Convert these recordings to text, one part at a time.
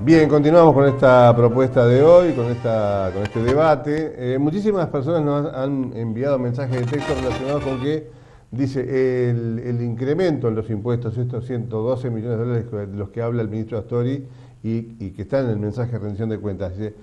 Bien, continuamos con esta propuesta de hoy, con este debate. Muchísimas personas nos han enviado mensajes de texto relacionados con que dice el incremento en los impuestos, estos 112 millones de dólares de los que habla el ministro Astori y que están en el mensaje de rendición de cuentas. Dice,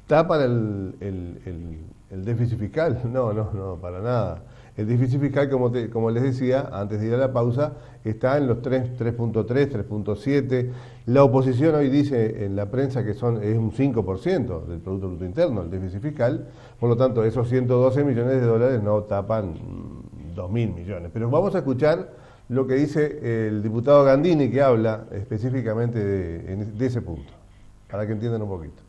¿tapan el déficit fiscal? No, para nada. El déficit fiscal, como les decía, antes de ir a la pausa, está en los 3.3, 3.7. La oposición hoy dice en la prensa que es un 5% del Producto Bruto Interno, el déficit fiscal. Por lo tanto, esos 112 millones de dólares no tapan 2.000 millones. Pero vamos a escuchar lo que dice el diputado Gandini, que habla específicamente de ese punto, para que entiendan un poquito.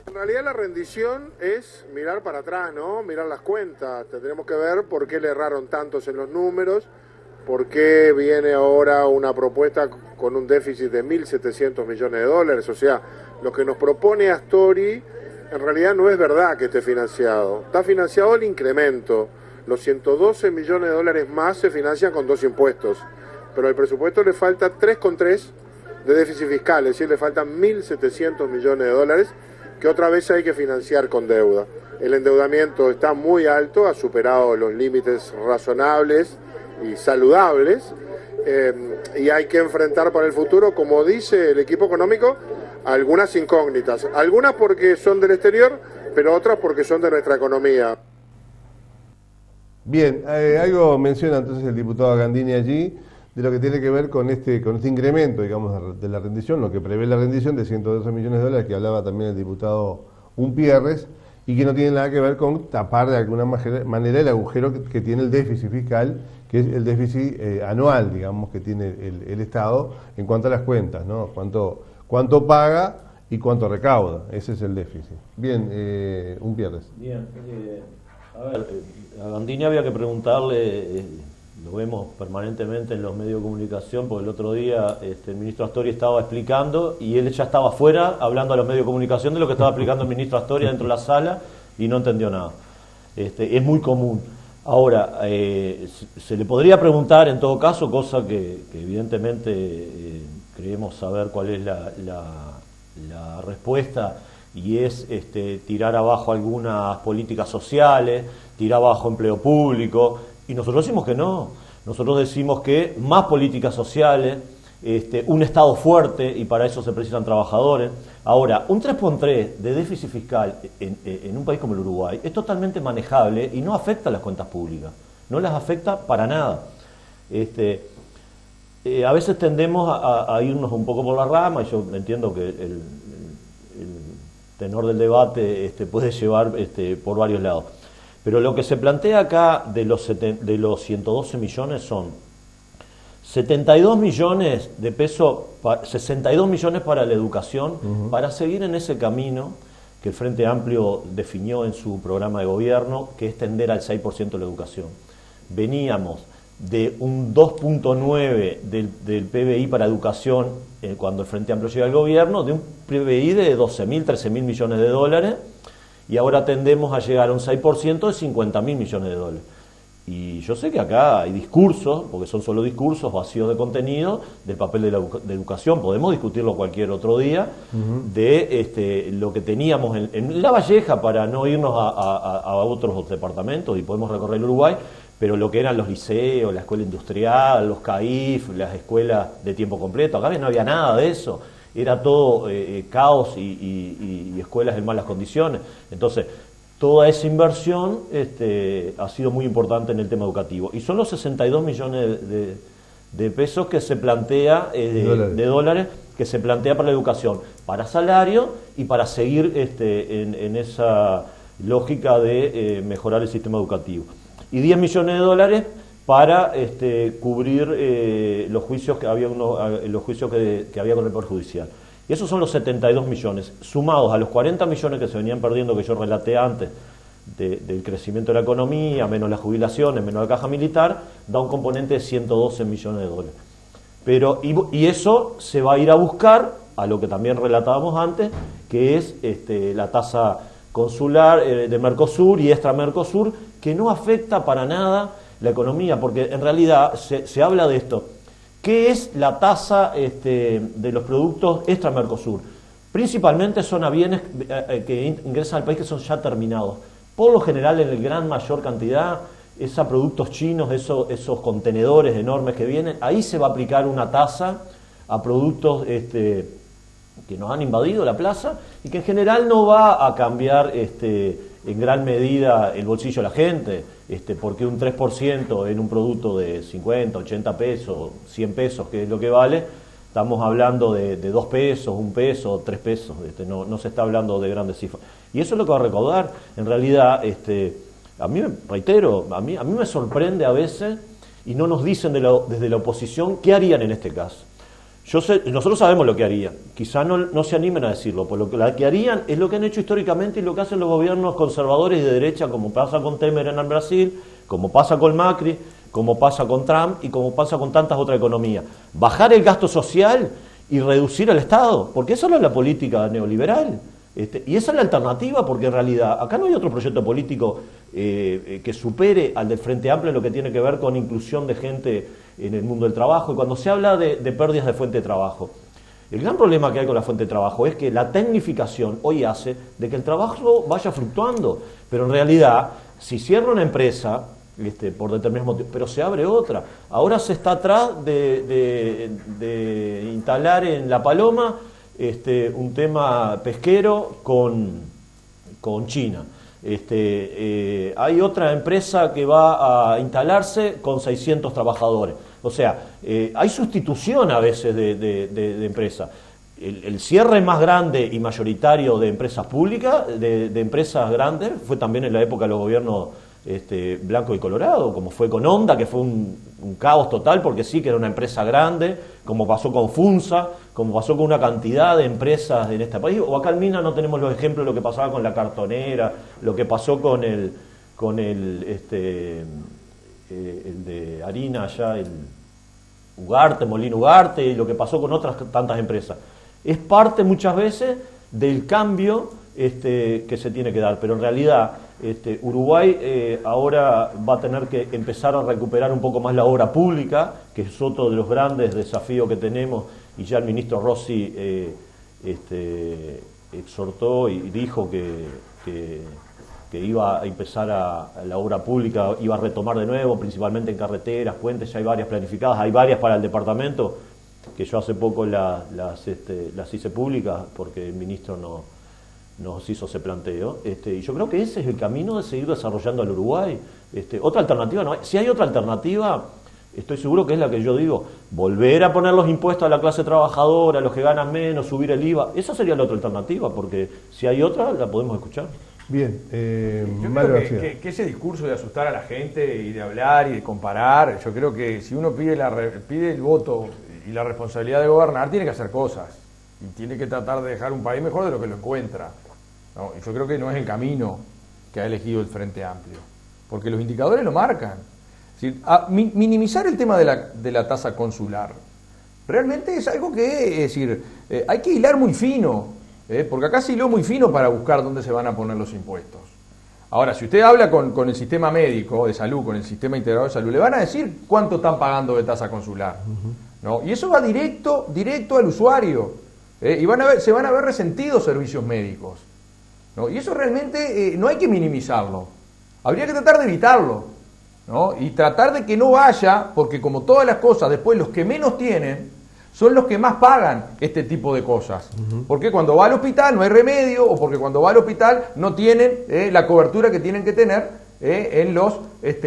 En realidad la rendición es mirar para atrás, ¿no? Mirar las cuentas. Tendremos que ver por qué le erraron tantos en los números, por qué viene ahora una propuesta con un déficit de 1.700 millones de dólares. O sea, lo que nos propone Astori en realidad no es verdad que esté financiado. Está financiado el incremento. Los 112 millones de dólares más se financian con 2 impuestos. Pero al presupuesto le falta 3,3 de déficit fiscal, es decir, le faltan 1.700 millones de dólares que otra vez hay que financiar con deuda. El endeudamiento está muy alto, ha superado los límites razonables y saludables, y hay que enfrentar para el futuro, como dice el equipo económico, algunas incógnitas. Algunas porque son del exterior, pero otras porque son de nuestra economía. Bien, algo menciona entonces el diputado Gandini allí, de lo que tiene que ver con este incremento, digamos, de la rendición, lo que prevé la rendición de 112 millones de dólares, que hablaba también el diputado Unpierres, y que no tiene nada que ver con tapar de alguna manera el agujero que tiene el déficit fiscal, que es el déficit anual, digamos, que tiene el Estado en cuanto a las cuentas, ¿no? Cuánto paga y cuánto recauda, ese es el déficit. Bien, Unpierres. Bien, a ver, a Gandini había que preguntarle... Lo vemos permanentemente en los medios de comunicación, porque el otro día el ministro Astori estaba explicando y él ya estaba afuera hablando a los medios de comunicación de lo que estaba explicando el ministro Astori dentro de la sala y no entendió nada. Es muy común. Ahora, se le podría preguntar en todo caso, cosa que evidentemente creemos saber cuál es la respuesta, y es tirar abajo algunas políticas sociales, tirar abajo empleo público. Y nosotros decimos que no, nosotros decimos que más políticas sociales, un Estado fuerte, y para eso se precisan trabajadores. Ahora, un 3,3 de déficit fiscal en un país como el Uruguay es totalmente manejable y no afecta a las cuentas públicas, no las afecta para nada. A veces tendemos a irnos un poco por la rama, y yo entiendo que el tenor del debate puede llevar por varios lados. Pero lo que se plantea acá de los 112 millones son 72 millones de pesos, 62 millones para la educación, para seguir en ese camino que el Frente Amplio definió en su programa de gobierno, que es tender al 6% de la educación. Veníamos de un 2,9 del PBI para educación cuando el Frente Amplio llega al gobierno, de un PBI de 12.000, 13.000 millones de dólares, y ahora tendemos a llegar a un 6% de 50.000 millones de dólares. Y yo sé que acá hay discursos, porque son solo discursos vacíos de contenido, del papel de educación. Podemos discutirlo cualquier otro día, de lo que teníamos en La Valleja, para no irnos a otros departamentos, y podemos recorrer el Uruguay, pero lo que eran los liceos, la escuela industrial, los CAIF, las escuelas de tiempo completo, acá no había nada de eso. Era todo caos y escuelas en malas condiciones. Entonces, toda esa inversión ha sido muy importante en el tema educativo. Y son los 62 millones de pesos que se plantea, de dólares, que se plantea para la educación, para salario y para seguir en esa lógica de mejorar el sistema educativo. Y 10 millones de dólares para cubrir los juicios que había que había con el Poder Judicial. Y esos son los 72 millones, sumados a los 40 millones que se venían perdiendo, que yo relaté antes, del crecimiento de la economía, menos las jubilaciones, menos la caja militar, da un componente de 112 millones de dólares. Pero, y eso se va a ir a buscar a lo que también relatábamos antes, que es la tasa consular de Mercosur y extra Mercosur, que no afecta para nada la economía, porque en realidad se habla de esto, ¿qué es la tasa de los productos extra Mercosur? Principalmente son a bienes que ingresan al país que son ya terminados. Por lo general, en el gran mayor cantidad, es a productos chinos, esos contenedores enormes que vienen, ahí se va a aplicar una tasa a productos que nos han invadido la plaza y que en general no va a cambiar en gran medida el bolsillo de la gente, porque un 3% en un producto de 50, 80 pesos, 100 pesos, que es lo que vale, estamos hablando de 2 pesos, 1 peso, 3 pesos, no se está hablando de grandes cifras. Y eso es lo que va a recaudar. En realidad, a mí, reitero, a mí me sorprende a veces, y no nos dicen desde la oposición qué harían en este caso. Nosotros sabemos lo que harían, quizá no se animen a decirlo, pues lo que harían es lo que han hecho históricamente y lo que hacen los gobiernos conservadores y de derecha, como pasa con Temer en Brasil, como pasa con Macri, como pasa con Trump y como pasa con tantas otras economías. Bajar el gasto social y reducir el Estado, porque esa no es la política neoliberal. Y esa es la alternativa, porque en realidad acá no hay otro proyecto político que supere al del Frente Amplio en lo que tiene que ver con inclusión de gente en el mundo del trabajo. Y cuando se habla de pérdidas de fuente de trabajo, el gran problema que hay con la fuente de trabajo es que la tecnificación hoy hace de que el trabajo vaya fluctuando, pero en realidad, si cierra una empresa por determinados motivos, pero se abre otra. Ahora se está atrás de instalar en La Paloma un tema pesquero con China. Hay otra empresa que va a instalarse con 600 trabajadores. O sea, hay sustitución a veces de empresas. El cierre más grande y mayoritario de empresas públicas, de empresas grandes, fue también en la época de los gobiernos blanco y colorado, como fue con Honda, que fue un caos total, porque sí que era una empresa grande, como pasó con Funza, como pasó con una cantidad de empresas en este país. O acá en Minas no tenemos los ejemplos de lo que pasaba con la cartonera, lo que pasó con el de harina allá, el Ugarte, Molino Ugarte, y lo que pasó con otras tantas empresas. Es parte muchas veces del cambio que se tiene que dar, pero en realidad Uruguay ahora va a tener que empezar a recuperar un poco más la obra pública, que es otro de los grandes desafíos que tenemos, y ya el ministro Rossi exhortó y dijo que iba a empezar la obra pública, iba a retomar de nuevo, principalmente en carreteras, puentes. Ya hay varias planificadas, hay varias para el departamento, que yo hace poco las hice públicas porque el ministro nos hizo ese planteo, y yo creo que ese es el camino de seguir desarrollando al Uruguay. Otra alternativa no hay. Si hay otra alternativa, estoy seguro que es la que yo digo: volver a poner los impuestos a la clase trabajadora, a los que ganan menos, subir el IVA. Esa sería la otra alternativa, porque si hay otra, la podemos escuchar. Bien, yo creo que ese discurso de asustar a la gente y de hablar y de comparar, yo creo que si uno pide el voto y la responsabilidad de gobernar, tiene que hacer cosas y tiene que tratar de dejar un país mejor de lo que lo encuentra, ¿no? Y yo creo que no es el camino que ha elegido el Frente Amplio, porque los indicadores lo marcan. Es decir, minimizar el tema de la tasa consular realmente es algo que, es decir, hay que hilar muy fino, porque acá se hiló muy fino para buscar dónde se van a poner los impuestos. Ahora, si usted habla con el sistema médico de salud, con el sistema integrado de salud, le van a decir cuánto están pagando de tasa consular, ¿no? Y eso va directo al usuario, y se van a ver resentidos servicios médicos, ¿no? Y eso realmente no hay que minimizarlo, habría que tratar de evitarlo, ¿no? Y tratar de que no vaya, porque como todas las cosas, después los que menos tienen son los que más pagan este tipo de cosas. Porque cuando va al hospital no hay remedio, o porque cuando va al hospital no tienen la cobertura que tienen que tener en los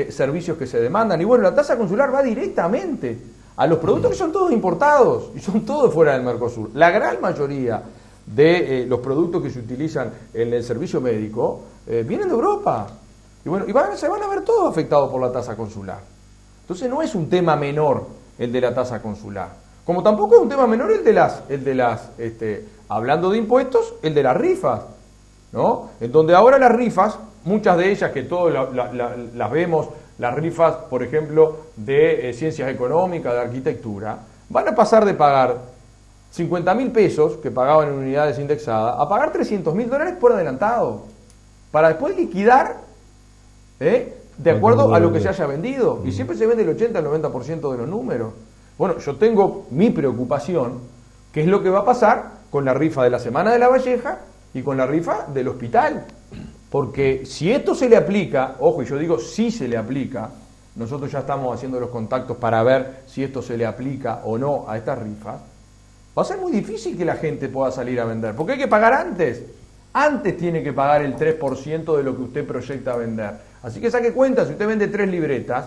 servicios que se demandan. Y bueno, la tasa consular va directamente a los productos que son todos importados y son todos fuera del Mercosur. La gran mayoría de los productos que se utilizan en el servicio médico vienen de Europa. Y bueno, se van a ver todos afectados por la tasa consular. Entonces no es un tema menor el de la tasa consular. Como tampoco es un tema menor el de las hablando de impuestos, el de las rifas, ¿no? En donde ahora las rifas, muchas de ellas que todos las vemos, las rifas, por ejemplo, de ciencias económicas, de arquitectura, van a pasar de pagar 50.000 pesos, que pagaban en unidades indexadas, a pagar $300.000 por adelantado, para después liquidar, de acuerdo a lo que se haya vendido. Y siempre se vende el 80 al 90% de los números. Bueno, yo tengo mi preocupación, que es lo que va a pasar con la rifa de la Semana de la Valleja y con la rifa del hospital. Porque si esto se le aplica, ojo, y yo digo si se le aplica, nosotros ya estamos haciendo los contactos para ver si esto se le aplica o no a estas rifas, va a ser muy difícil que la gente pueda salir a vender, porque hay que pagar antes. Antes tiene que pagar el 3% de lo que usted proyecta vender. Así que saque cuenta, si usted vende 3 libretas,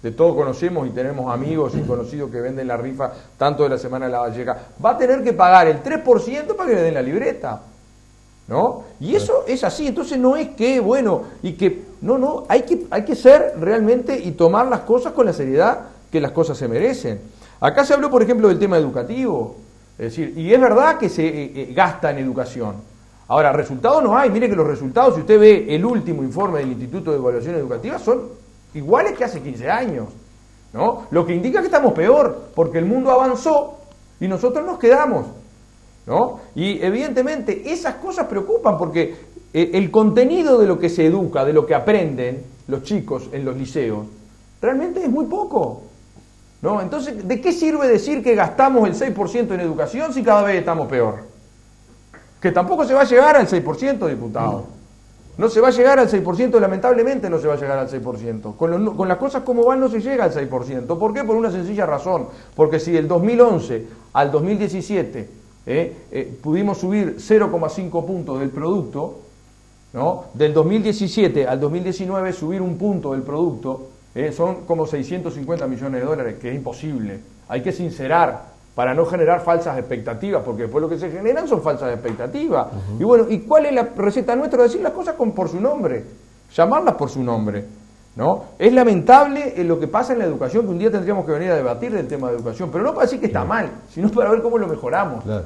de todos conocemos y tenemos amigos y conocidos que venden la rifa tanto de la Semana de la Valleja, va a tener que pagar el 3% para que le den la libreta, ¿no? Y eso es así, entonces no es que, bueno, y que, no, hay que ser realmente y tomar las cosas con la seriedad que las cosas se merecen. Acá se habló, por ejemplo, del tema educativo, es decir, y es verdad que se gasta en educación. Ahora, resultados no hay, mire que los resultados, si usted ve el último informe del Instituto de Evaluación Educativa, son iguales que hace 15 años, ¿no? Lo que indica que estamos peor, porque el mundo avanzó y nosotros nos quedamos, ¿no? Y evidentemente esas cosas preocupan, porque el contenido de lo que se educa, de lo que aprenden los chicos en los liceos, realmente es muy poco, ¿no? Entonces, ¿de qué sirve decir que gastamos el 6% en educación si cada vez estamos peor? Que tampoco se va a llegar al 6%, diputado. No se va a llegar al 6%, lamentablemente no se va a llegar al 6%. Con las cosas como van no se llega al 6%. ¿Por qué? Por una sencilla razón. Porque si del 2011 al 2017 pudimos subir 0,5 puntos del producto, ¿no? Del 2017 al 2019 subir un punto del producto son como 650 millones de dólares, que es imposible. Hay que sincerar para no generar falsas expectativas, porque después lo que se generan son falsas expectativas. Y bueno, ¿y cuál es la receta nuestra? Decir las cosas por su nombre, llamarlas por su nombre, ¿no? Es lamentable lo que pasa en la educación, que un día tendríamos que venir a debatir del tema de educación, pero no para decir que está mal, sino para ver cómo lo mejoramos. Claro,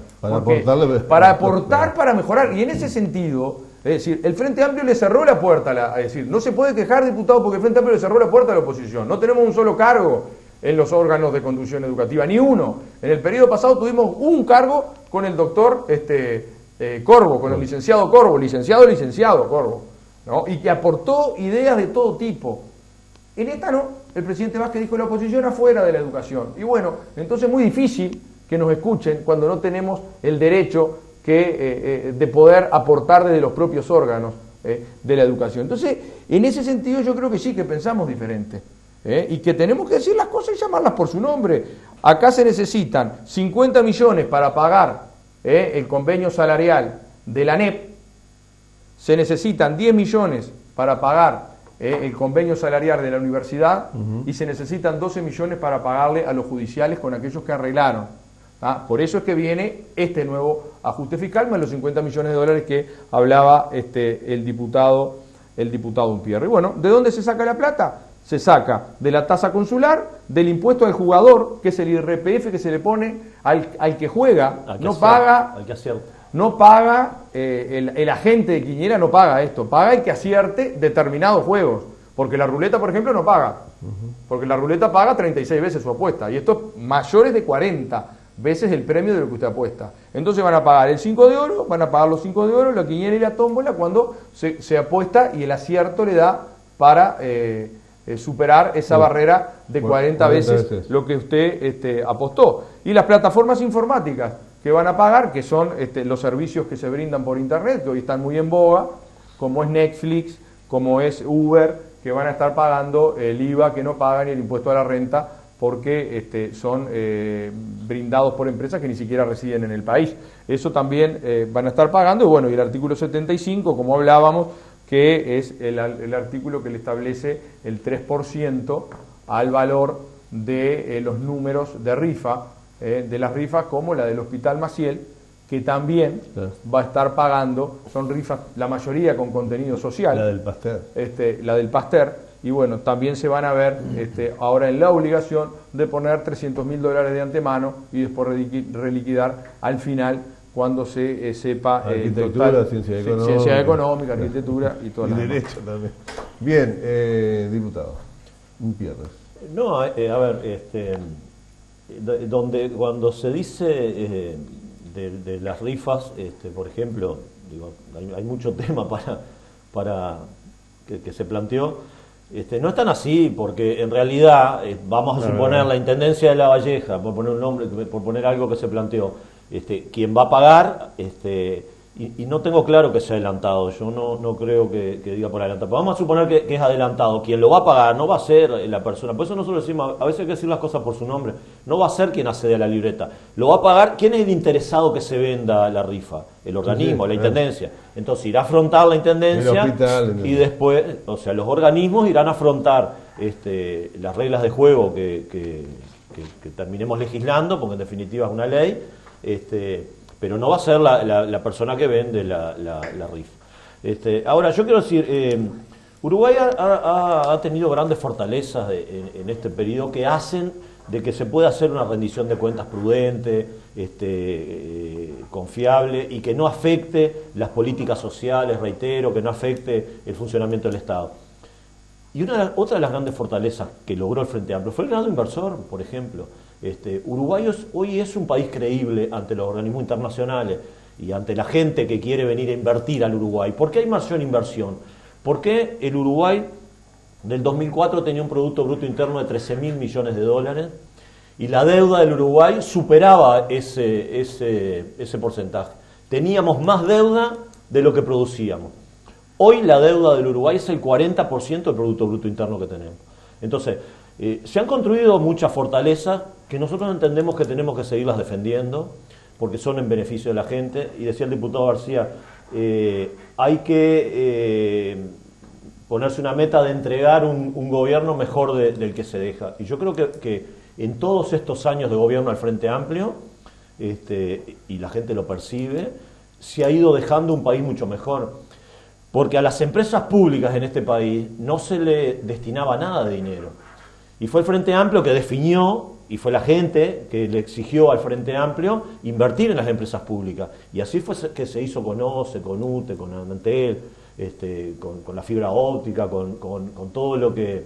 para aportar, para mejorar. Y en ese sentido, es decir, el Frente Amplio le cerró la puerta, es decir, no se puede quejar, diputado, porque el Frente Amplio le cerró la puerta a la oposición. No tenemos un solo cargo en los órganos de conducción educativa, ni uno. En el periodo pasado tuvimos un cargo con el doctor Corvo, con el licenciado Corvo, licenciado Corvo, ¿no? Y que aportó ideas de todo tipo. En esta no, el presidente Vázquez dijo la oposición afuera de la educación. Y bueno, entonces es muy difícil que nos escuchen cuando no tenemos el derecho de poder aportar desde los propios órganos de la educación. Entonces, en ese sentido yo creo que sí, que pensamos diferente. Y que tenemos que decir las cosas y llamarlas por su nombre. Acá se necesitan 50 millones para pagar el convenio salarial de la ANEP, se necesitan 10 millones para pagar el convenio salarial de la universidad y se necesitan 12 millones para pagarle a los judiciales con aquellos que arreglaron. Por eso es que viene este nuevo ajuste fiscal más los 50 millones de dólares que hablaba el diputado Unpierre. Y bueno, ¿de dónde se saca la plata? Se saca de la tasa consular, del impuesto al jugador, que es el IRPF que se le pone al que juega, no paga, el agente de quiniela no paga esto, paga el que acierte determinados juegos, porque la ruleta, por ejemplo, no paga, porque la ruleta paga 36 veces su apuesta, y esto es mayores de 40 veces el premio de lo que usted apuesta. Entonces van a pagar el 5 de oro, van a pagar los 5 de oro, la quiniela y la tómbola cuando se apuesta y el acierto le da para superar esa barrera de 40 veces lo que usted apostó. Y las plataformas informáticas que van a pagar, que son los servicios que se brindan por internet, que hoy están muy en boga, como es Netflix, como es Uber, que van a estar pagando el IVA que no pagan y el impuesto a la renta, porque son brindados por empresas que ni siquiera residen en el país. Eso también van a estar pagando. Y bueno, y el artículo 75, como hablábamos, que es el artículo que le establece el 3% al valor de los números de rifa, de las rifas como la del Hospital Maciel, que también va a estar pagando, son rifas, la mayoría con contenido social. La del Pasteur. La del Pasteur, y bueno, también se van a ver ahora en la obligación de poner $300.000 de antemano y después reliquidar al final, cuando se sepa arquitectura, ciencia económica, arquitectura y todo. Y derecho también. Bien, diputado, Unpierre. No, a ver, cuando se dice de las rifas, por ejemplo, digo, hay mucho tema para que se planteó. No es tan así, porque en realidad, vamos a suponer la Intendencia de La Valleja, por poner un nombre, por poner algo que se planteó, quien va a pagar, y no tengo claro que sea adelantado, yo no creo que diga por adelantado, pero vamos a suponer que es adelantado, quien lo va a pagar no va a ser la persona, por eso nosotros decimos, a veces hay que decir las cosas por su nombre, no va a ser quien accede a la libreta, lo va a pagar, ¿quién es el interesado que se venda la rifa? El organismo, la Intendencia. Entonces irá a afrontar la Intendencia y después, o sea, los organismos irán a afrontar las reglas de juego que terminemos legislando, porque en definitiva es una ley, pero no va a ser la persona que vende la rifa. Ahora, yo quiero decir, Uruguay ha tenido grandes fortalezas en este periodo que hacen de que se pueda hacer una rendición de cuentas prudente, confiable y que no afecte las políticas sociales, reitero, que no afecte el funcionamiento del Estado. Y otra de las grandes fortalezas que logró el Frente Amplio fue el grado inversor, por ejemplo. Uruguay hoy es un país creíble ante los organismos internacionales y ante la gente que quiere venir a invertir al Uruguay. ¿Por qué hay mayor inversión? Porque el Uruguay del 2004 tenía un Producto Bruto Interno de 13.000 millones de dólares y la deuda del Uruguay superaba ese porcentaje. Teníamos más deuda de lo que producíamos. Hoy la deuda del Uruguay es el 40% del Producto Bruto Interno que tenemos. Entonces, se han construido muchas fortalezas que nosotros entendemos que tenemos que seguirlas defendiendo porque son en beneficio de la gente. Y decía el diputado García, hay que ponerse una meta de entregar un gobierno mejor del que se deja. Y yo creo que en todos estos años de gobierno al Frente Amplio, y la gente lo percibe, se ha ido dejando un país mucho mejor. Porque a las empresas públicas en este país no se le destinaba nada de dinero. Y fue el Frente Amplio que definió, y fue la gente que le exigió al Frente Amplio invertir en las empresas públicas. Y así fue que se hizo con OCE, con UTE, con Antel, con la fibra óptica, con todo lo que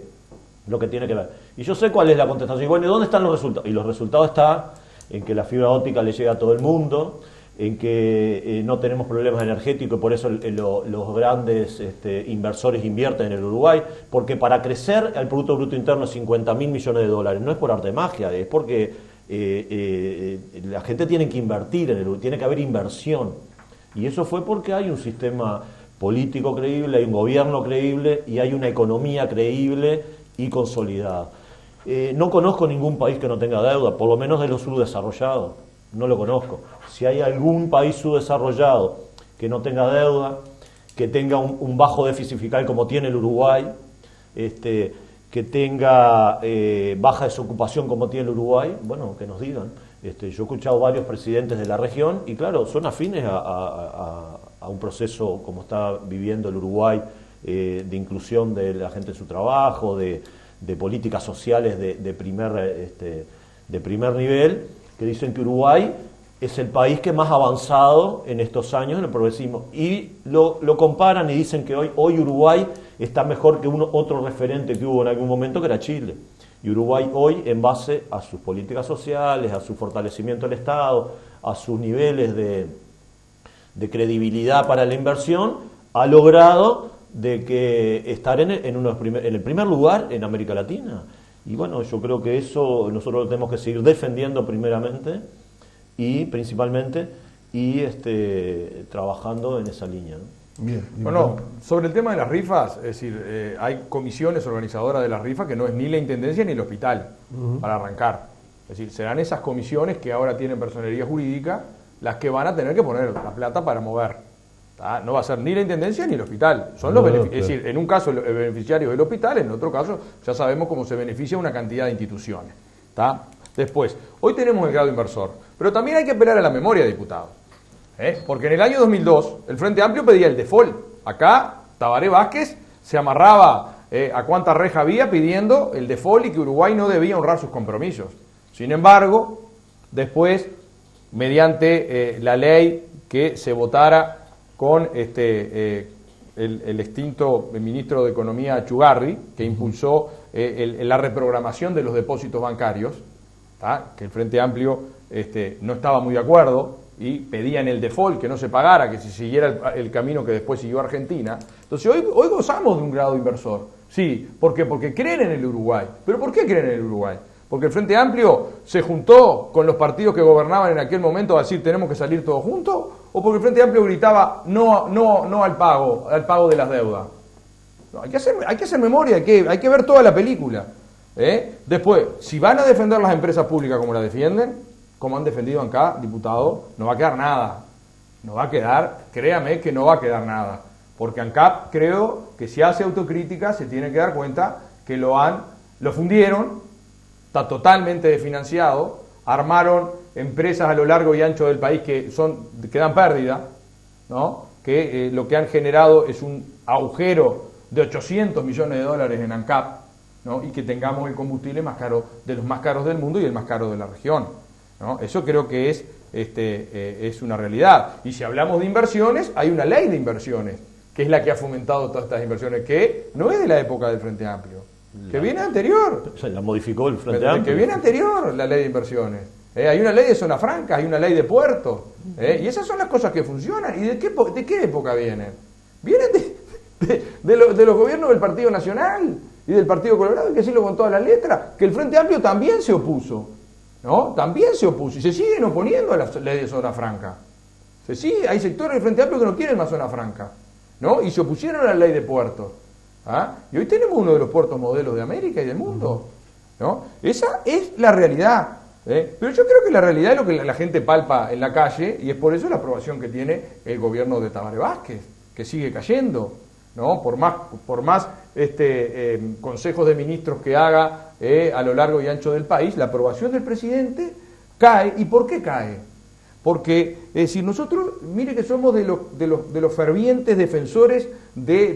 tiene que ver. Y yo sé cuál es la contestación. Y bueno, ¿y dónde están los resultados? Y los resultados están en que la fibra óptica le llega a todo el mundo, en que no tenemos problemas energéticos y por eso los grandes inversores invierten en el Uruguay, porque para crecer el Producto Bruto Interno 50.000 millones de dólares no es por arte de magia, es porque la gente tiene que invertir en el Uruguay, tiene que haber inversión. Y eso fue porque hay un sistema político creíble, hay un gobierno creíble y hay una economía creíble y consolidada. No conozco ningún país que no tenga deuda, por lo menos de los subdesarrollados, no lo conozco. Si hay algún país subdesarrollado que no tenga deuda, que tenga un bajo déficit fiscal como tiene el Uruguay, que tenga baja desocupación como tiene el Uruguay, bueno, que nos digan. Yo he escuchado varios presidentes de la región y claro, son afines a un proceso como está viviendo el Uruguay, de inclusión de la gente en su trabajo, de políticas sociales de primer nivel, que dicen que Uruguay es el país que más ha avanzado en estos años en el progresismo. Y lo comparan y dicen que hoy Uruguay está mejor que otro referente que hubo en algún momento, que era Chile. Y Uruguay hoy, en base a sus políticas sociales, a su fortalecimiento del Estado, a sus niveles de credibilidad para la inversión, ha logrado de que estar en el primer lugar en América Latina. Y bueno, yo creo que eso nosotros lo tenemos que seguir defendiendo primeramente y principalmente y trabajando en esa línea, ¿no? Bien. Bueno, sobre el tema de las rifas, es decir, hay comisiones organizadoras de las rifas que no es ni la Intendencia ni el hospital para arrancar. Es decir, serán esas comisiones que ahora tienen personería jurídica las que van a tener que poner la plata para mover. No va a ser ni la Intendencia ni el hospital. Son los es decir, en un caso el beneficiario del hospital, en otro caso ya sabemos cómo se beneficia una cantidad de instituciones. Después, hoy tenemos el grado inversor, pero también hay que apelar a la memoria, diputado. Porque en el año 2002 el Frente Amplio pedía el default. Acá Tabaré Vázquez se amarraba a cuánta reja había pidiendo el default y que Uruguay no debía honrar sus compromisos. Sin embargo, después, mediante la ley que se votara con el extinto ministro de Economía Achugarri, que impulsó la reprogramación de los depósitos bancarios, que el Frente Amplio no estaba muy de acuerdo y pedían el default, que no se pagara, que se siguiera el camino que después siguió Argentina. Entonces hoy gozamos de un grado inversor. Sí, ¿por qué? Porque creen en el Uruguay. ¿Pero por qué creen en el Uruguay? Porque el Frente Amplio se juntó con los partidos que gobernaban en aquel momento a decir tenemos que salir todos juntos, o porque el Frente Amplio gritaba no al pago de las deudas. No, hay que hacer memoria, hay que ver toda la película. Después, si van a defender las empresas públicas como las defienden, como han defendido acá, diputado, no va a quedar nada. No va a quedar, créame que no va a quedar nada. Porque ANCAP creo que si hace autocrítica se tiene que dar cuenta que lo fundieron, está totalmente desfinanciado, armaron empresas a lo largo y ancho del país que dan pérdida, ¿no? Que lo que han generado es un agujero de 800 millones de dólares en ANCAP, ¿no? Y que tengamos el combustible más caro, de los más caros del mundo y el más caro de la región, ¿no? Eso creo que es una realidad. Y si hablamos de inversiones, hay una ley de inversiones, que es la que ha fomentado todas estas inversiones, que no es de la época del Frente Amplio, que viene anterior. O sea, la modificó el Frente Amplio. Que viene anterior la ley de inversiones. Hay una ley de zona franca, hay una ley de puertos. Y esas son las cosas que funcionan. ¿Y de qué época vienen? Vienen de los gobiernos del Partido Nacional y del Partido Colorado, hay que decirlo con todas las letras, que el Frente Amplio también se opuso, ¿no? También se opuso y se siguen oponiendo a la ley de zona franca. Hay sectores del Frente Amplio que no quieren más zona franca, ¿no? Y se opusieron a la ley de puertos. Y hoy tenemos uno de los puertos modelos de América y del mundo, ¿no? Esa es la realidad. Pero yo creo que la realidad es lo que la gente palpa en la calle, y es por eso la aprobación que tiene el gobierno de Tabaré Vázquez, que sigue cayendo, ¿no? Por más consejos de ministros que haga a lo largo y ancho del país, la aprobación del presidente cae. ¿Y por qué cae? Porque, es decir, nosotros, mire que somos de los fervientes defensores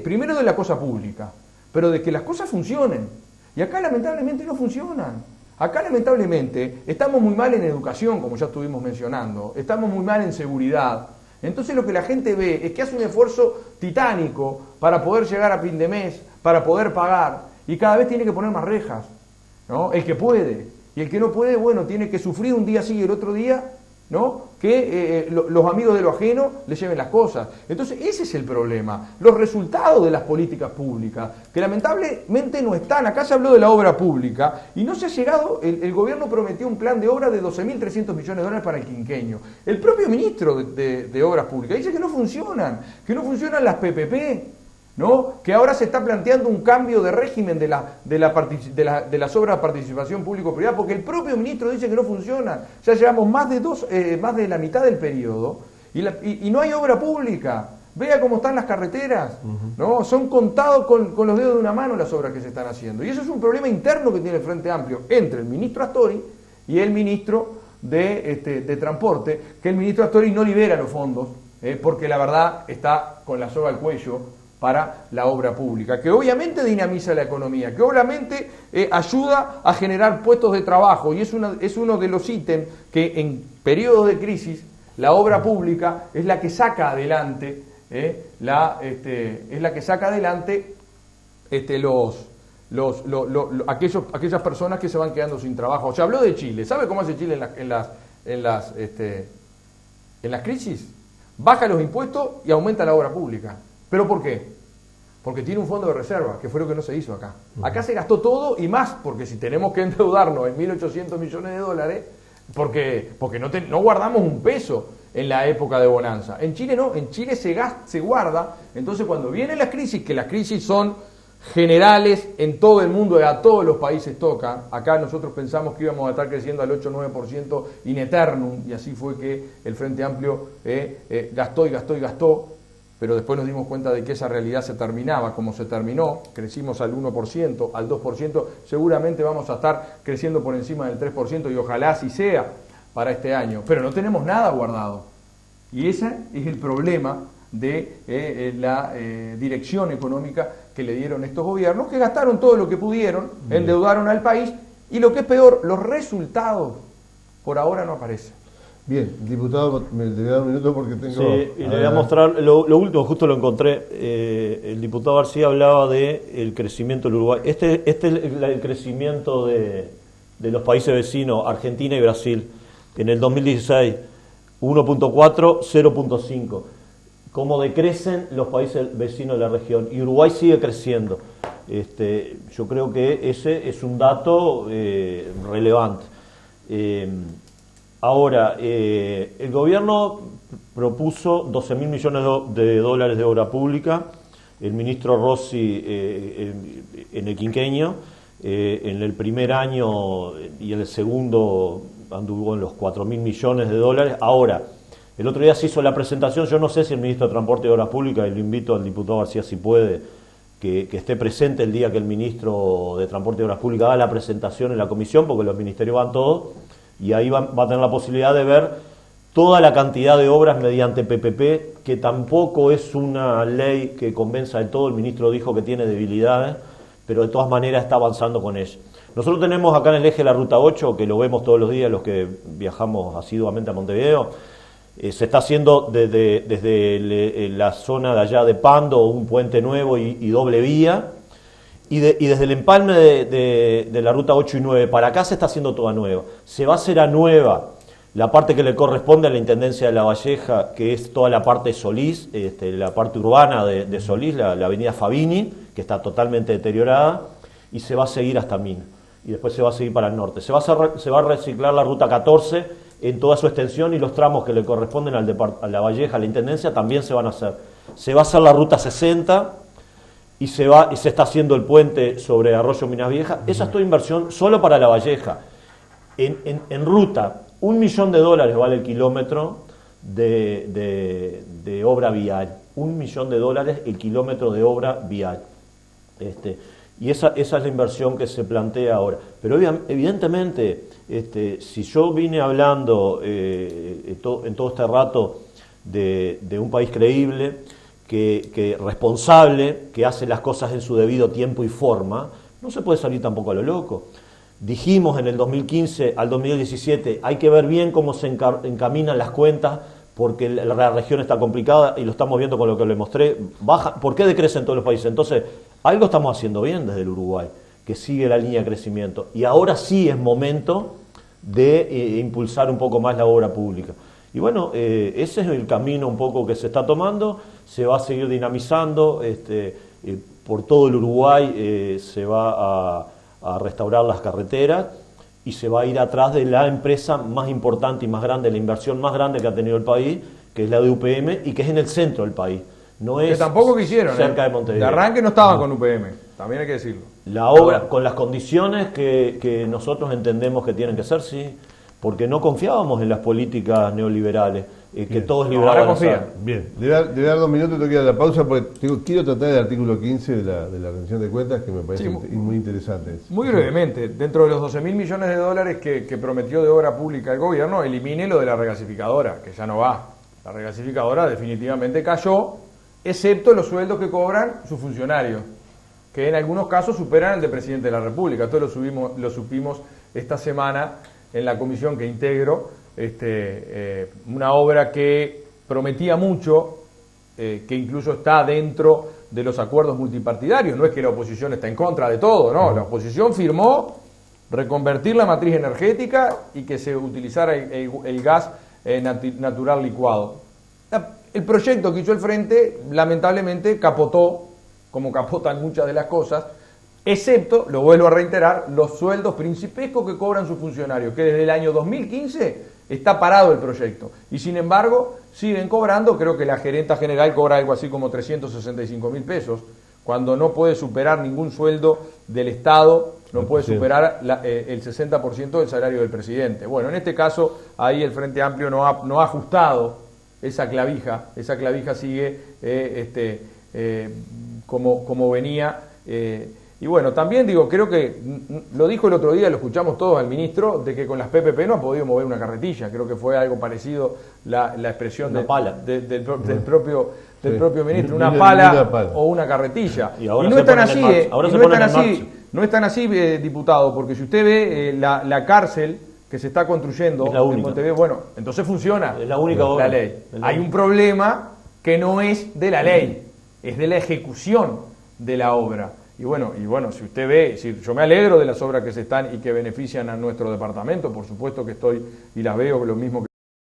primero de la cosa pública, pero de que las cosas funcionen. Y acá lamentablemente no funcionan. Acá lamentablemente estamos muy mal en educación, como ya estuvimos mencionando, estamos muy mal en seguridad. Entonces lo que la gente ve es que hace un esfuerzo titánico para poder llegar a fin de mes, para poder pagar, y cada vez tiene que poner más rejas, ¿no? El que puede. Y el que no puede, bueno, tiene que sufrir un día sí y el otro día, ¿no? Que los amigos de lo ajeno le lleven las cosas. Entonces ese es el problema, los resultados de las políticas públicas, que lamentablemente no están. Acá se habló de la obra pública y no se ha llegado. El gobierno prometió un plan de obra de 12.300 millones de dólares para el quinquenio. El propio ministro de Obras Públicas dice que no funcionan las PPP, ¿no? Que ahora se está planteando un cambio de régimen de las obras de participación público-privada, porque el propio ministro dice que no funcionan. Ya llevamos más de la mitad del periodo y no hay obra pública. Vea cómo están las carreteras, ¿no? Son contados con los dedos de una mano las obras que se están haciendo. Y eso es un problema interno que tiene el Frente Amplio entre el ministro Astori y el ministro de Transporte, que el ministro Astori no libera los fondos, porque la verdad está con la soga al cuello para la obra pública, que obviamente dinamiza la economía, que obviamente ayuda a generar puestos de trabajo, y es uno de los ítems que en periodos de crisis la obra pública es la que saca adelante aquellas personas que se van quedando sin trabajo. Se habló de Chile. ¿Sabe cómo hace Chile en las crisis? Baja los impuestos y aumenta la obra pública. ¿Pero por qué? Porque tiene un fondo de reserva, que fue lo que no se hizo acá. Acá se gastó todo y más, porque si tenemos que endeudarnos en 1.800 millones de dólares, porque no guardamos un peso en la época de bonanza. En Chile no, en Chile se guarda. Entonces cuando vienen las crisis, que las crisis son generales en todo el mundo y a todos los países toca. Acá nosotros pensamos que íbamos a estar creciendo al 8-9% in eternum, y así fue que el Frente Amplio gastó, pero después nos dimos cuenta de que esa realidad se terminaba como se terminó. Crecimos al 1%, al 2%, seguramente vamos a estar creciendo por encima del 3%, y ojalá así sea para este año, pero no tenemos nada guardado. Y ese es el problema de la dirección económica que le dieron estos gobiernos, que gastaron todo lo que pudieron, endeudaron al país, y lo que es peor, los resultados por ahora no aparecen. Bien, diputado, me le voy a dar un minuto porque tengo... Sí, y le voy a mostrar lo último, justo lo encontré. El diputado García hablaba del crecimiento del Uruguay. Este es el crecimiento de los países vecinos, Argentina y Brasil. En el 2016, 1.4, 0.5. Cómo decrecen los países vecinos de la región. Y Uruguay sigue creciendo. Yo creo que ese es un dato relevante. Ahora, el gobierno propuso 12.000 millones de dólares de obra pública, el ministro Rossi en el quinquenio, en el primer año y en el segundo anduvo en los 4.000 millones de dólares. Ahora, el otro día se hizo la presentación, yo no sé si el ministro de Transporte y Obras Públicas, y lo invito al diputado García si puede, que esté presente el día que el ministro de Transporte y Obras Públicas haga la presentación en la comisión, porque los ministerios van todos, y ahí va a tener la posibilidad de ver toda la cantidad de obras mediante PPP, que tampoco es una ley que convenza de todo. El ministro dijo que tiene debilidades, pero de todas maneras está avanzando con ella. Nosotros tenemos acá en el eje de la Ruta 8, que lo vemos todos los días los que viajamos asiduamente a Montevideo, se está haciendo desde la zona de allá de Pando, un puente nuevo y doble vía, y desde el empalme de la Ruta 8 y 9 para acá se está haciendo toda nueva. Se va a hacer a nueva la parte que le corresponde a la Intendencia de La Valleja, que es toda la parte de Solís, la parte urbana de Solís, la avenida Fabini, que está totalmente deteriorada, y se va a seguir hasta Mina, y después se va a seguir para el norte. Se va a reciclar la Ruta 14 en toda su extensión, y los tramos que le corresponden a La Valleja, a la Intendencia, también se van a hacer. Se va a hacer la Ruta 60, y se está haciendo el puente sobre Arroyo Minas Viejas. Esa es toda inversión solo para La Valleja. En ruta, $1 millón vale el kilómetro de obra vial. $1 millón el kilómetro de obra vial. Y esa es la inversión que se plantea ahora. Pero evidentemente, si yo vine hablando en todo este rato de un país creíble, que responsable, que hace las cosas en su debido tiempo y forma, no se puede salir tampoco a lo loco. Dijimos en el 2015 al 2017, hay que ver bien cómo se encaminan las cuentas, porque la región está complicada, y lo estamos viendo con lo que le mostré. ¿Por qué decrecen todos los países? Entonces, algo estamos haciendo bien desde el Uruguay, que sigue la línea de crecimiento. Y ahora sí es momento de impulsar un poco más la obra pública. Y bueno, ese es el camino un poco que se está tomando. Se va a seguir dinamizando, por todo el Uruguay se va a restaurar las carreteras, y se va a ir atrás de la empresa más importante y más grande, la inversión más grande que ha tenido el país, que es la de UPM, y que es en el centro del país. No es que tampoco quisieron, cerca de Montevideo. De arranque no estaban con UPM, también hay que decirlo. La obra, con las condiciones que nosotros entendemos que tienen que ser, sí, porque no confiábamos en las políticas neoliberales, que todos liberales. Ahora confían. Bien, le voy a dar 2 minutos, tengo que ir a la pausa, porque quiero tratar el artículo 15 de la rendición de cuentas, que me parece muy interesante. Muy brevemente, dentro de los 12.000 millones de dólares que prometió de obra pública el gobierno, elimine lo de la regasificadora, que ya no va. La regasificadora definitivamente cayó, excepto los sueldos que cobran sus funcionarios, que en algunos casos superan el del presidente de la República. Esto lo supimos esta semana en la comisión que integro, una obra que prometía mucho, que incluso está dentro de los acuerdos multipartidarios. No es que la oposición está en contra de todo, no, la oposición firmó reconvertir la matriz energética y que se utilizara el gas natural licuado. El proyecto que hizo el Frente lamentablemente capotó, como capotan muchas de las cosas, excepto, lo vuelvo a reiterar, los sueldos principescos que cobran sus funcionarios, que desde el año 2015 está parado el proyecto, y sin embargo siguen cobrando. Creo que la gerenta general cobra algo así como 365.000 pesos, cuando no puede superar ningún sueldo del Estado, no puede superar el 60% del salario del presidente. Bueno, en este caso, ahí el Frente Amplio no ha ajustado esa clavija sigue como venía. Y bueno, también digo, creo que lo dijo el otro día, lo escuchamos todos al ministro, de que con las PPP no ha podido mover una carretilla. Creo que fue algo parecido la expresión del propio ministro, una pala o una carretella. Y no es tan así, diputado, porque si usted ve la cárcel que se está construyendo en Montevideo, bueno, entonces funciona es la única la ley. Hay un problema que no es de la ley, es de la ejecución de la obra. Y bueno, si usted ve, yo me alegro de las obras que se están y que benefician a nuestro departamento, por supuesto que estoy y las veo lo mismo que